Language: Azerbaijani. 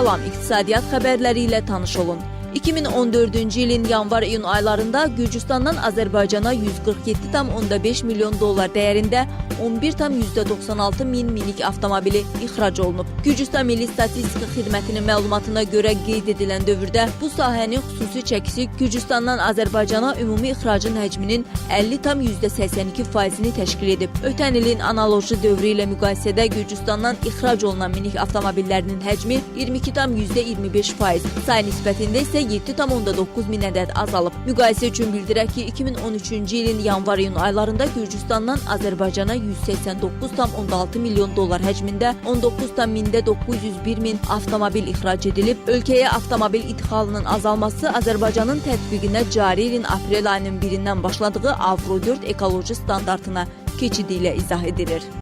Salam, iqtisadiyyat xəbərləri ilə tanış olun. 2014-cü ilin yanvar-iyun aylarında Gürcüstandan Azərbaycana 147,5 milyon dollar dəyərində 11,96 min minik avtomobili ixrac olunub. Gürcüstan Milli Statistika Xidmətinin məlumatına görə qeyd edilən dövrdə bu sahənin xüsusi çəkisi Gürcüstandan Azərbaycana ümumi ixracın həcminin 50,82%-ni təşkil edib. Ötən ilin analoji dövrü ilə müqayisədə Gürcüstandan ixrac olunan minik avtomobillərinin həcmi 22,25%, say nisbətində isə 7,9 min ədəd azalıb. Müqayisə üçün bildirək ki, 2013-cü ilin yanvar-iyun aylarında Gürcüstandan Azərbaycana 189,6 milyon dollar həcmində 19,901 min avtomobil ixrac edilib. Ölkəyə avtomobil idxalının azalması Azərbaycanın tətbiqinə cari ilin aprel ayının 1-dən başladığı Avro 4 ekoloji standartına keçidi ilə izah edilir.